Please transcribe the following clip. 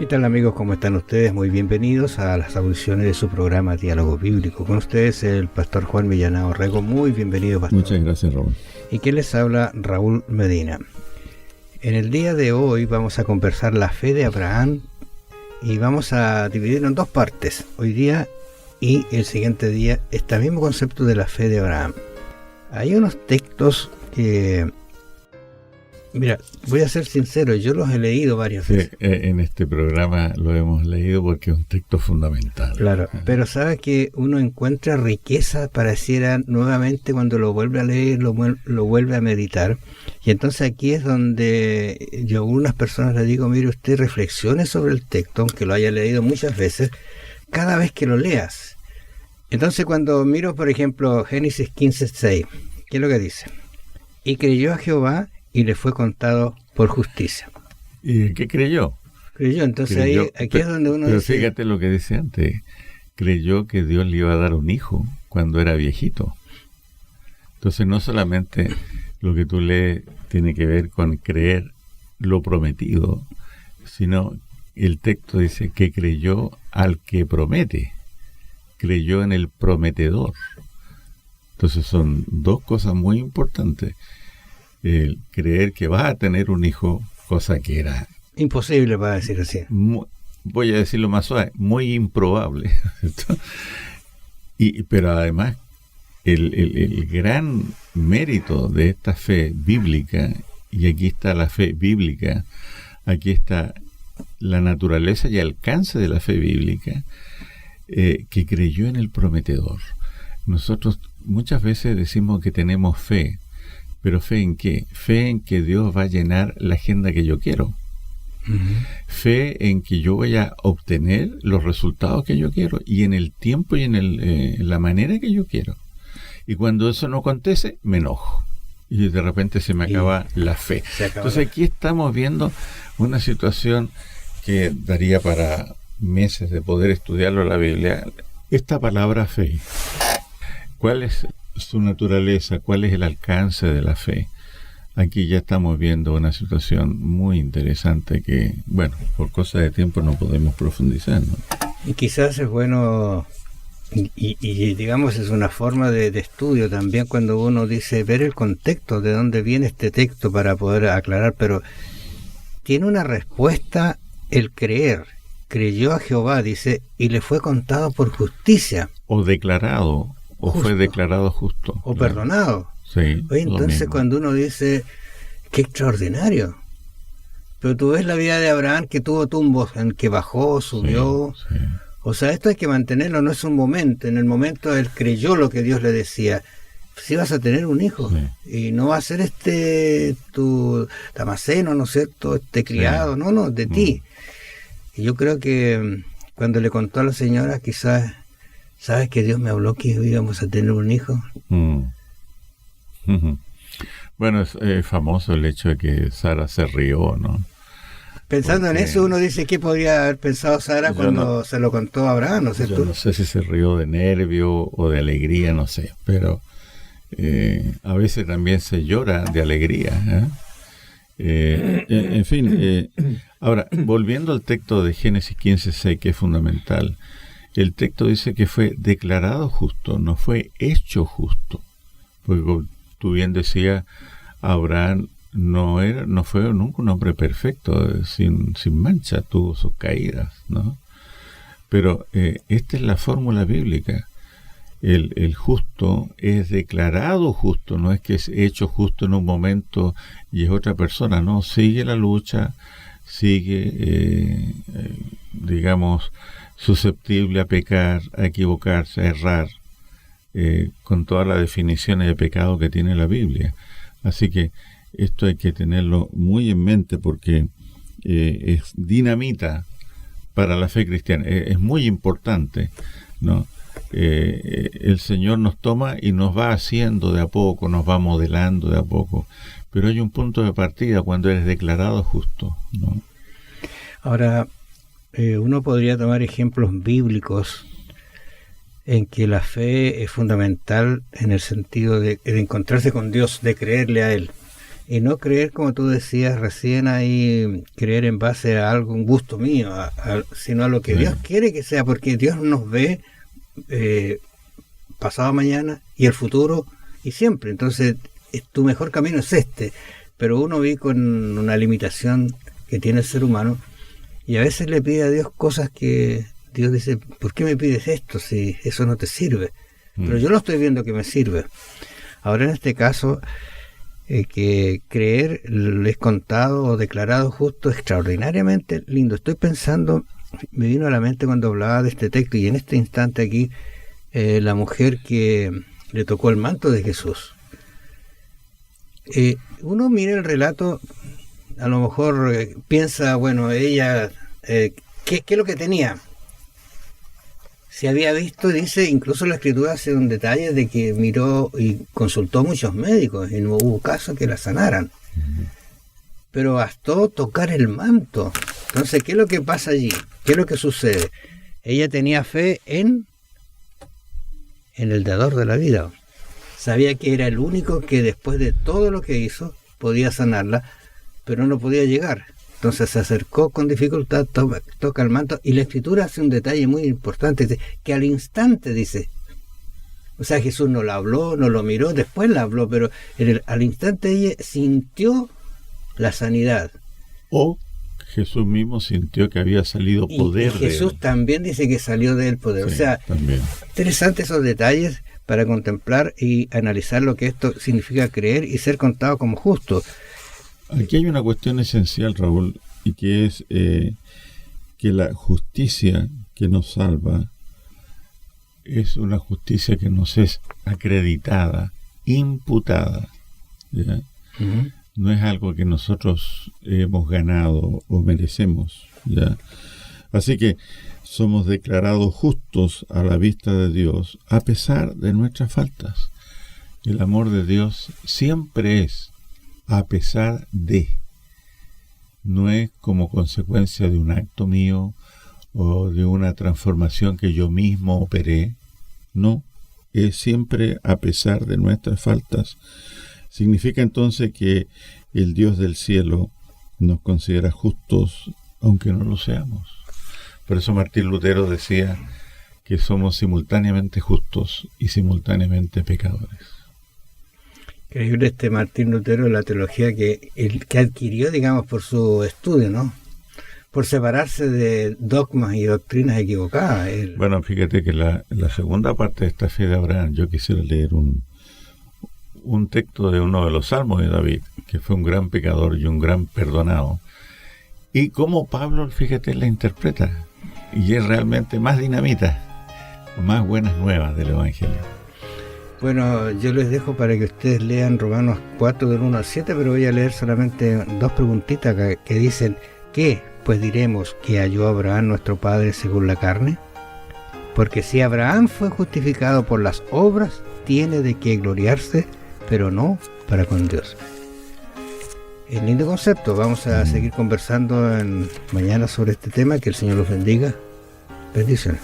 ¿Qué tal, amigos? ¿Cómo están ustedes? Muy bienvenidos a las audiciones de su programa Diálogo Bíblico. Con ustedes el pastor Juan Millanao Rego. Muy bienvenido, pastor. Muchas gracias, Raúl. ¿Y qué les habla? Raúl Medina. En el día de hoy vamos a conversar la fe de Abraham y vamos a dividirlo en dos partes. Hoy día y el siguiente día, este mismo concepto de la fe de Abraham. Hay unos textos que... Mira, voy a ser sincero, yo los he leído varias veces. En este programa lo hemos leído porque es un texto fundamental. Claro, pero sabe que uno encuentra riqueza, pareciera nuevamente cuando lo vuelve a leer, lo vuelve a meditar. Y entonces aquí es donde yo a unas personas les digo, mire, usted reflexione sobre el texto, aunque lo haya leído muchas veces, cada vez que lo leas. Entonces cuando miro, por ejemplo, Génesis 15:6, ¿qué es lo que dice? Y creyó a Jehová y le fue contado por justicia. ¿Y qué creyó? Creyó, entonces creyó, aquí es donde uno pero dice... Pero fíjate lo que dice antes, creyó que Dios le iba a dar un hijo cuando era viejito. Entonces no solamente lo que tú lees tiene que ver con creer lo prometido, sino el texto dice que creyó al que promete, creyó en el prometedor. Entonces son dos cosas muy importantes. El creer que vas a tener un hijo, cosa que era imposible, para decir así. Voy a decirlo más suave, muy improbable. Pero además, el gran mérito de esta fe bíblica, y aquí está la fe bíblica, aquí está la naturaleza y alcance de la fe bíblica, que creyó en el prometedor. Nosotros muchas veces decimos que tenemos fe, pero ¿fe en qué? Fe en que Dios va a llenar la agenda que yo quiero. Uh-huh. Fe en que yo voy a obtener los resultados que yo quiero y en el tiempo y en la manera que yo quiero. Y cuando eso no acontece, me enojo. Y de repente se me acaba la fe. Entonces aquí estamos viendo una situación que daría para meses de poder estudiarlo en la Biblia. Esta palabra fe, ¿cuál es su naturaleza? ¿Cuál es el alcance de la fe? Aquí ya estamos viendo una situación muy interesante que, bueno, por cosa de tiempo no podemos profundizar, ¿no? Y quizás es bueno, y digamos es una forma de estudio también cuando uno dice ver el contexto, de dónde viene este texto para poder aclarar, pero tiene una respuesta el creer. Creyó a Jehová, dice, y le fue contado por justicia. O declarado. O justo. Fue declarado justo. O claro. Perdonado. Sí. Oye, entonces cuando uno dice, qué extraordinario. Pero tú ves la vida de Abraham que tuvo tumbos en que bajó, subió. Sí. O sea, esto hay que mantenerlo, no es un momento. En el momento él creyó lo que Dios le decía. Si vas a tener un hijo. Sí. Y no va a ser tu damaseno, ¿no es cierto? Criado. Sí. No, de ti. Y yo creo que cuando le contó a la señora, quizás... ¿Sabes que Dios me habló que íbamos a tener un hijo? Bueno, es famoso el hecho de que Sara se rió, ¿no? Pensando en eso, uno dice, ¿qué podría haber pensado Sara cuando se lo contó a Abraham? ¿No sé tú? No sé si se rió de nervio o de alegría, no sé, pero a veces también se llora de alegría. En fin, ahora, volviendo al texto de Génesis 15:6, que es fundamental, el texto dice que fue declarado justo, no fue hecho justo. Porque como tú bien decías, Abraham no fue nunca un hombre perfecto, sin mancha, tuvo sus caídas, ¿no? Pero esta es la fórmula bíblica. El justo es declarado justo, no es que es hecho justo en un momento y es otra persona, no, sigue la lucha, sigue, digamos, susceptible a pecar, a equivocarse, a errar, con todas las definiciones de pecado que tiene la Biblia. Así que esto hay que tenerlo muy en mente porque es dinamita para la fe cristiana, es muy importante, ¿no? El Señor nos toma y nos va haciendo de a poco, nos va modelando de a poco, pero hay un punto de partida cuando eres declarado justo, ¿no? Ahora, uno podría tomar ejemplos bíblicos en que la fe es fundamental en el sentido de encontrarse con Dios, de creerle a Él. Y no creer, como tú decías recién ahí, creer en base a algo, un gusto mío, sino a lo que Dios quiere que sea, porque Dios nos ve pasado mañana y el futuro y siempre. Entonces, tu mejor camino es este. Pero uno vive con una limitación que tiene el ser humano y a veces le pide a Dios cosas que Dios dice, ¿por qué me pides esto si eso no te sirve? Pero yo lo estoy viendo que me sirve. Ahora en este caso, que creer es contado o declarado justo extraordinariamente lindo. Estoy pensando, me vino a la mente cuando hablaba de este texto y en este instante aquí, la mujer que le tocó el manto de Jesús. Uno mira el relato, a lo mejor piensa, bueno, ella, ¿qué es lo que tenía? Se había visto, dice, incluso la Escritura hace un detalle de que miró y consultó a muchos médicos y no hubo caso que la sanaran. Pero bastó tocar el manto. Entonces, ¿qué es lo que pasa allí? ¿Qué es lo que sucede? Ella tenía fe en el dador de la vida. Sabía que era el único que después de todo lo que hizo podía sanarla, pero no podía llegar. Entonces se acercó con dificultad, toca el manto, y la Escritura hace un detalle muy importante, que al instante dice, o sea, Jesús no la habló, no lo miró, después la habló, pero al instante ella sintió la sanidad. O Jesús mismo sintió que había salido poder de él. Jesús también dice que salió de él poder. Sí, o sea, también. Interesantes esos detalles para contemplar y analizar lo que esto significa creer y ser contado como justo. Aquí hay una cuestión esencial, Raúl, y que es que la justicia que nos salva es una justicia que nos es acreditada, imputada, ¿ya? Uh-huh. No es algo que nosotros hemos ganado o merecemos, ¿ya? Así que somos declarados justos a la vista de Dios a pesar de nuestras faltas. El amor de Dios siempre es a pesar de, no es como consecuencia de un acto mío o de una transformación que yo mismo operé, no, es siempre a pesar de nuestras faltas. Significa entonces que el Dios del cielo nos considera justos aunque no lo seamos. Por eso Martín Lutero decía que somos simultáneamente justos y simultáneamente pecadores. Increíble Martín Lutero, la teología que adquirió, digamos, por su estudio, ¿no? Por separarse de dogmas y doctrinas equivocadas. Bueno, fíjate que la segunda parte de esta fe de Abraham, yo quisiera leer un texto de uno de los salmos de David, que fue un gran pecador y un gran perdonado. Y cómo Pablo, fíjate, la interpreta. Y es realmente más dinamita, más buenas nuevas del Evangelio. Bueno, yo les dejo para que ustedes lean Romanos 4 del 1 al 7, pero voy a leer solamente dos preguntitas que dicen, ¿qué? Pues diremos que halló Abraham nuestro padre según la carne. Porque si Abraham fue justificado por las obras, tiene de qué gloriarse, pero no para con Dios. El lindo concepto. Vamos a seguir conversando mañana sobre este tema. Que el Señor los bendiga. Bendiciones.